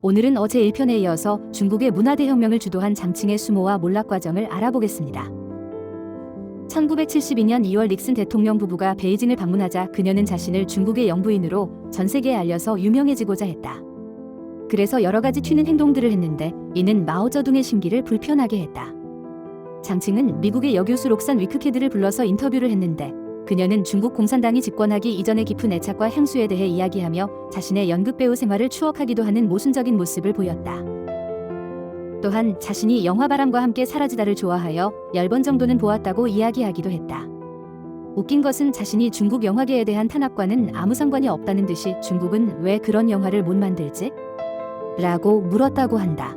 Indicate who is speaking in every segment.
Speaker 1: 오늘은 어제 1편에 이어서 중국의 문화대혁명을 주도한 장칭의 수모와 몰락 과정을 알아보겠습니다. 1972년 2월 닉슨 대통령 부부가 베이징을 방문하자 그녀는 자신을 중국의 영부인으로 전 세계에 알려서 유명해지고자 했다. 그래서 여러 가지 튀는 행동들을 했는데 이는 마오쩌둥의 심기를 불편하게 했다. 장칭은 미국의 여교수 록산 위크헤드를 불러서 인터뷰를 했는데 그녀는 중국 공산당이 집권하기 이전의 깊은 애착과 향수에 대해 이야기하며 자신의 연극배우 생활을 추억하기도 하는 모순적인 모습을 보였다. 또한 자신이 영화바람과 함께 사라지다를 좋아하여 10번 정도는 보았다고 이야기하기도 했다. 웃긴 것은 자신이 중국 영화계에 대한 탄압과는 아무 상관이 없다는 듯이 중국은 왜 그런 영화를 못 만들지? 라고 물었다고 한다.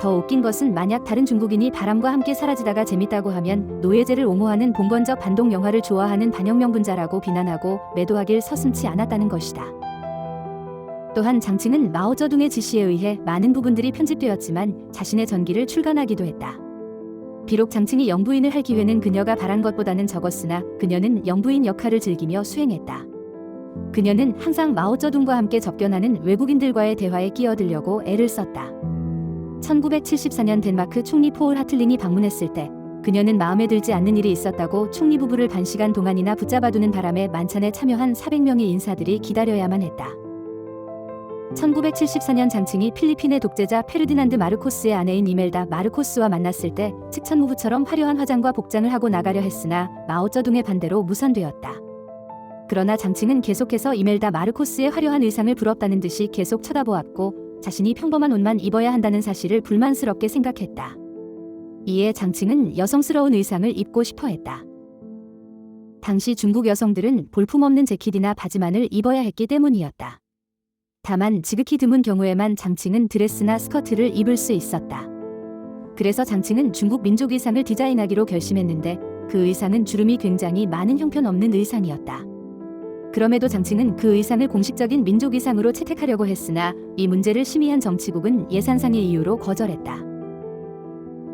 Speaker 1: 더 웃긴 것은 만약 다른 중국인이 바람과 함께 사라지다가 재밌다고 하면 노예제를 옹호하는 봉건적 반동 영화를 좋아하는 반혁명분자라고 비난하고 매도하길 서슴지 않았다는 것이다. 또한 장칭은 마오쩌둥의 지시에 의해 많은 부분들이 편집되었지만 자신의 전기를 출간하기도 했다. 비록 장칭이 영부인을 할 기회는 그녀가 바란 것보다는 적었으나 그녀는 영부인 역할을 즐기며 수행했다. 그녀는 항상 마오쩌둥과 함께 접견하는 외국인들과의 대화에 끼어들려고 애를 썼다. 1974년 덴마크 총리 포올 하틀링이 방문했을 때 그녀는 마음에 들지 않는 일이 있었다고 총리 부부를 반시간 동안이나 붙잡아두는 바람에 만찬에 참여한 400명의 인사들이 기다려야만 했다. 1974년 장칭이 필리핀의 독재자 페르디난드 마르코스의 아내인 이멜다 마르코스와 만났을 때 측천무후처럼 화려한 화장과 복장을 하고 나가려 했으나 마오쩌둥의 반대로 무산되었다. 그러나 장칭은 계속해서 이멜다 마르코스의 화려한 의상을 부럽다는 듯이 계속 쳐다보았고 자신이 평범한 옷만 입어야 한다는 사실을 불만스럽게 생각했다. 이에 장칭은 여성스러운 의상을 입고 싶어 했다. 당시 중국 여성들은 볼품없는 재킷이나 바지만을 입어야 했기 때문이었다. 다만 지극히 드문 경우에만 장칭은 드레스나 스커트를 입을 수 있었다. 그래서 장칭은 중국 민족 의상을 디자인하기로 결심했는데 그 의상은 주름이 굉장히 많은 형편없는 의상이었다. 그럼에도 장칭은 그 의상을 공식적인 민족 의상으로 채택하려고 했으나 이 문제를 심의한 정치국은 예산상의 이유로 거절했다.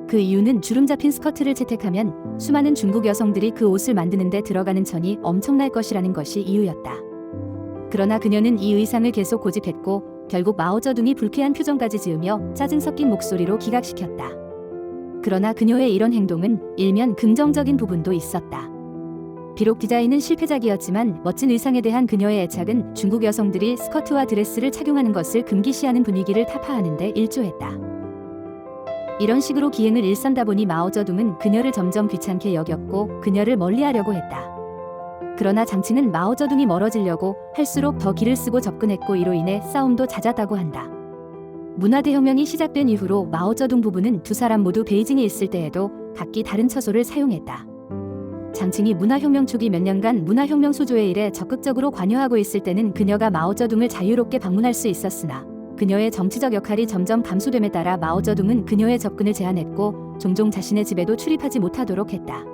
Speaker 1: 그 이유는 주름 잡힌 스커트를 채택하면 수많은 중국 여성들이 그 옷을 만드는 데 들어가는 천이 엄청날 것이라는 것이 이유였다. 그러나 그녀는 이 의상을 계속 고집했고 결국 마오쩌둥이 불쾌한 표정까지 지으며 짜증 섞인 목소리로 기각시켰다. 그러나 그녀의 이런 행동은 일면 긍정적인 부분도 있었다. 비록 디자인은 실패작이었지만 멋진 의상에 대한 그녀의 애착은 중국 여성들이 스커트와 드레스를 착용하는 것을 금기시하는 분위기를 타파하는 데 일조했다. 이런 식으로 기행을 일삼다 보니 마오쩌둥은 그녀를 점점 귀찮게 여겼고 그녀를 멀리하려고 했다. 그러나 장칭은 마오쩌둥이 멀어지려고 할수록 더 기를 쓰고 접근했고 이로 인해 싸움도 잦았다고 한다. 문화대혁명이 시작된 이후로 마오쩌둥 부부는 두 사람 모두 베이징에 있을 때에도 각기 다른 처소를 사용했다. 장칭이 문화혁명 초기 몇 년간 문화혁명 수조의 일에 적극적으로 관여하고 있을 때는 그녀가 마오쩌둥을 자유롭게 방문할 수 있었으나 그녀의 정치적 역할이 점점 감소됨에 따라 마오쩌둥은 그녀의 접근을 제한했고 종종 자신의 집에도 출입하지 못하도록 했다.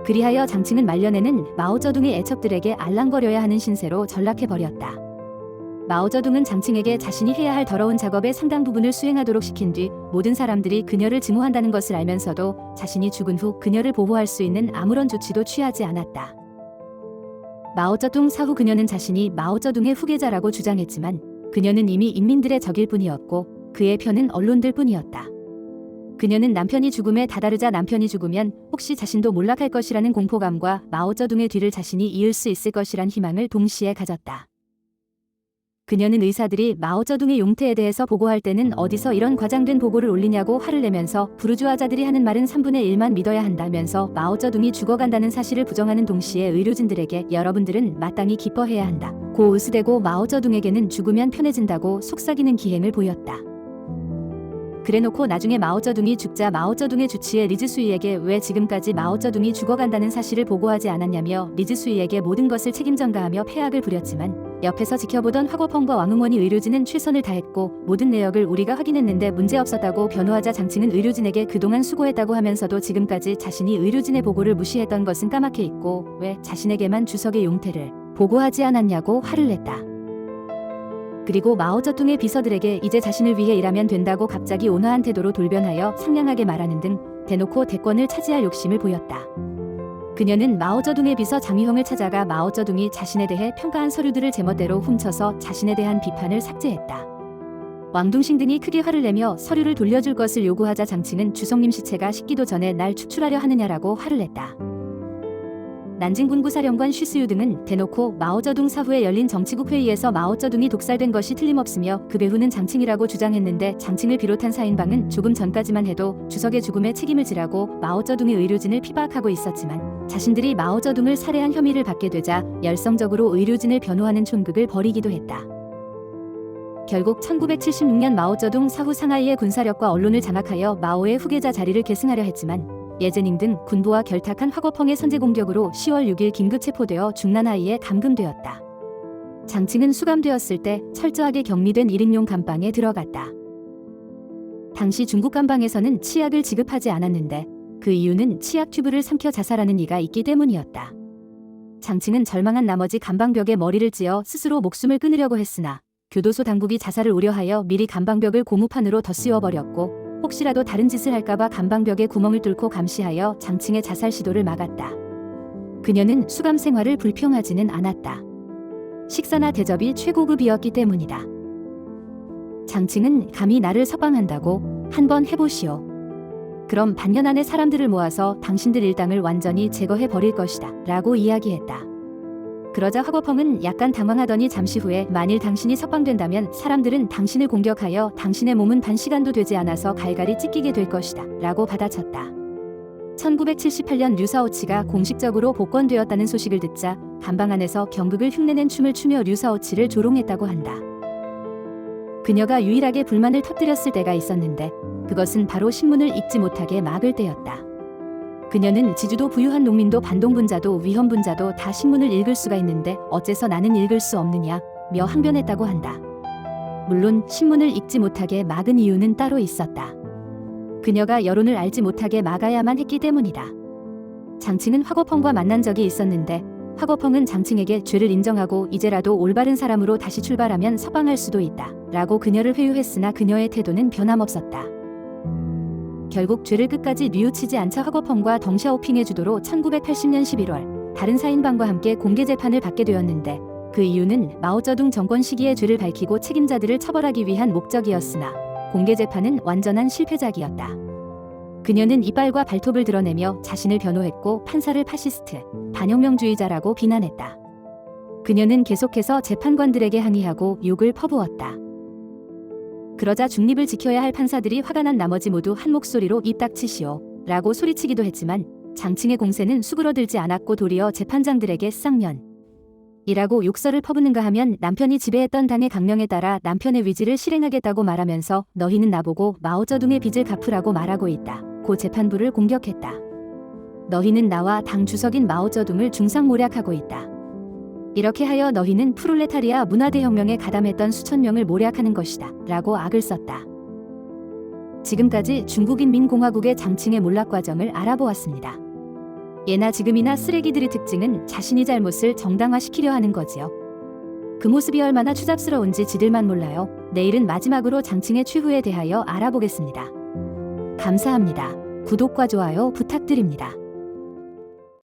Speaker 1: 그리하여 장칭은 말년에는 마오쩌둥의 애척들에게 알랑거려야 하는 신세로 전락해버렸다. 마오쩌둥은 장칭에게 자신이 해야 할 더러운 작업의 상당 부분을 수행하도록 시킨 뒤 모든 사람들이 그녀를 증오한다는 것을 알면서도 자신이 죽은 후 그녀를 보호할 수 있는 아무런 조치도 취하지 않았다. 마오쩌둥 사후 그녀는 자신이 마오쩌둥의 후계자라고 주장했지만 그녀는 이미 인민들의 적일 뿐이었고 그의 편은 언론들 뿐이었다. 그녀는 남편이 죽음에 다다르자 남편이 죽으면 혹시 자신도 몰락할 것이라는 공포감과 마오쩌둥의 뒤를 자신이 이을 수 있을 것이란 희망을 동시에 가졌다. 그녀는 의사들이 마오쩌둥의 용태에 대해서 보고할 때는 어디서 이런 과장된 보고를 올리냐고 화를 내면서 부르주아자들이 하는 말은 3분의 1만 믿어야 한다면서 마오쩌둥이 죽어간다는 사실을 부정하는 동시에 의료진들에게 여러분들은 마땅히 기뻐해야 한다 고 으스대고 마오쩌둥에게는 죽으면 편해진다고 속삭이는 기행을 보였다. 그래놓고 나중에 마오쩌둥이 죽자 마오쩌둥의 주치의 리즈수이에게 왜 지금까지 마오쩌둥이 죽어간다는 사실을 보고하지 않았냐며 리즈수이에게 모든 것을 책임전가하며 폐악을 부렸지만 옆에서 지켜보던 화고펑과 왕응원이 의료진은 최선을 다했고 모든 내역을 우리가 확인했는데 문제없었다고 변호하자 장칭은 의료진에게 그동안 수고했다고 하면서도 지금까지 자신이 의료진의 보고를 무시했던 것은 까맣게 잊고 왜 자신에게만 주석의 용태를 보고하지 않았냐고 화를 냈다. 그리고 마오쩌둥의 비서들에게 이제 자신을 위해 일하면 된다고 갑자기 온화한 태도로 돌변하여 상냥하게 말하는 등 대놓고 대권을 차지할 욕심을 보였다. 그녀는 마오쩌둥의 비서 장위형을 찾아가 마오쩌둥이 자신에 대해 평가한 서류들을 제멋대로 훔쳐서 자신에 대한 비판을 삭제했다. 왕둥신 등이 크게 화를 내며 서류를 돌려줄 것을 요구하자 장칭은 주성님 시체가 식기도 전에 날 축출하려 하느냐라고 화를 냈다. 난징군부사령관 쉬스유 등은 대놓고 마오쩌둥 사후에 열린 정치국 회의에서 마오쩌둥이 독살된 것이 틀림없으며 그 배후는 장칭이라고 주장했는데 장칭을 비롯한 사인방은 조금 전까지만 해도 주석의 죽음에 책임을 지라고 마오쩌둥의 의료진을 피박하고 있었지만 자신들이 마오쩌둥을 살해한 혐의를 받게 되자 열성적으로 의료진을 변호하는 촌극을 벌이기도 했다. 결국 1976년 마오쩌둥 사후 상하이의 군사력과 언론을 장악하여 마오의 후계자 자리를 계승하려 했지만 예제닝 등 군부와 결탁한 화거펑의 선제 공격으로 10월 6일 긴급 체포되어 중난하이에 감금되었다. 장칭은 수감되었을 때 철저하게 격리된 1인용 감방에 들어갔다. 당시 중국 감방에서는 치약을 지급하지 않았는데 그 이유는 치약 튜브를 삼켜 자살하는 이가 있기 때문이었다. 장칭은 절망한 나머지 감방벽에 머리를 찧어 스스로 목숨을 끊으려고 했으나 교도소 당국이 자살을 우려하여 미리 감방벽을 고무판으로 덧씌워버렸고 혹시라도 다른 짓을 할까봐 감방벽에 구멍을 뚫고 감시하여 장칭의 자살 시도를 막았다. 그녀는 수감 생활을 불평하지는 않았다. 식사나 대접이 최고급이었기 때문이다. 장칭은 감히 나를 석방한다고 한번 해보시오. 그럼 반년 안에 사람들을 모아서 당신들 일당을 완전히 제거해버릴 것이다 라고 이야기했다. 그러자 화거펑은 약간 당황하더니 잠시 후에 만일 당신이 석방된다면 사람들은 당신을 공격하여 당신의 몸은 반시간도 되지 않아서 갈갈이 찢기게 될 것이다 라고 받아쳤다. 1978년 류사오치가 공식적으로 복권되었다는 소식을 듣자 감방 안에서 경극을 흉내낸 춤을 추며 류사오치를 조롱했다고 한다. 그녀가 유일하게 불만을 터뜨렸을 때가 있었는데 그것은 바로 신문을 읽지 못하게 막을 때였다. 그녀는 지주도 부유한 농민도 반동분자도 위험분자도 다 신문을 읽을 수가 있는데 어째서 나는 읽을 수 없느냐 며 항변했다고 한다. 물론 신문을 읽지 못하게 막은 이유는 따로 있었다. 그녀가 여론을 알지 못하게 막아야만 했기 때문이다. 장칭은 화거펑과 만난 적이 있었는데 화거펑은 장칭에게 죄를 인정하고 이제라도 올바른 사람으로 다시 출발하면 석방할 수도 있다 라고 그녀를 회유했으나 그녀의 태도는 변함없었다. 결국 죄를 끝까지 뉘우치지 않자 화거펑과 덩샤오핑의 주도로 1980년 11월 다른 사인방과 함께 공개 재판을 받게 되었는데 그 이유는 마오쩌둥 정권 시기의 죄를 밝히고 책임자들을 처벌하기 위한 목적이었으나 공개 재판은 완전한 실패작이었다. 그녀는 이빨과 발톱을 드러내며 자신을 변호했고 판사를 파시스트, 반혁명주의자라고 비난했다. 그녀는 계속해서 재판관들에게 항의하고 욕을 퍼부었다. 그러자 중립을 지켜야 할 판사들이 화가 난 나머지 모두 한 목소리로 입 닥치시오 라고 소리치기도 했지만 장칭의 공세는 수그러들지 않았고 도리어 재판장들에게 쌍년 이라고 욕설을 퍼붓는가 하면 남편이 지배했던 당의 강령에 따라 남편의 위지를 실행하겠다고 말하면서 너희는 나보고 마오쩌둥의 빚을 갚으라고 말하고 있다 고 재판부를 공격했다. 너희는 나와 당 주석인 마오쩌둥을 중상모략하고 있다. 이렇게 하여 너희는 프롤레타리아 문화대혁명에 가담했던 수천 명을 모략하는 것이다 라고 악을 썼다. 지금까지 중국인민공화국의 장칭의 몰락 과정을 알아보았습니다. 예나 지금이나 쓰레기들의 특징은 자신이 잘못을 정당화시키려 하는 거지요. 그 모습이 얼마나 추잡스러운지 지들만 몰라요. 내일은 마지막으로 장칭의 최후에 대하여 알아보겠습니다. 감사합니다. 구독과 좋아요 부탁드립니다.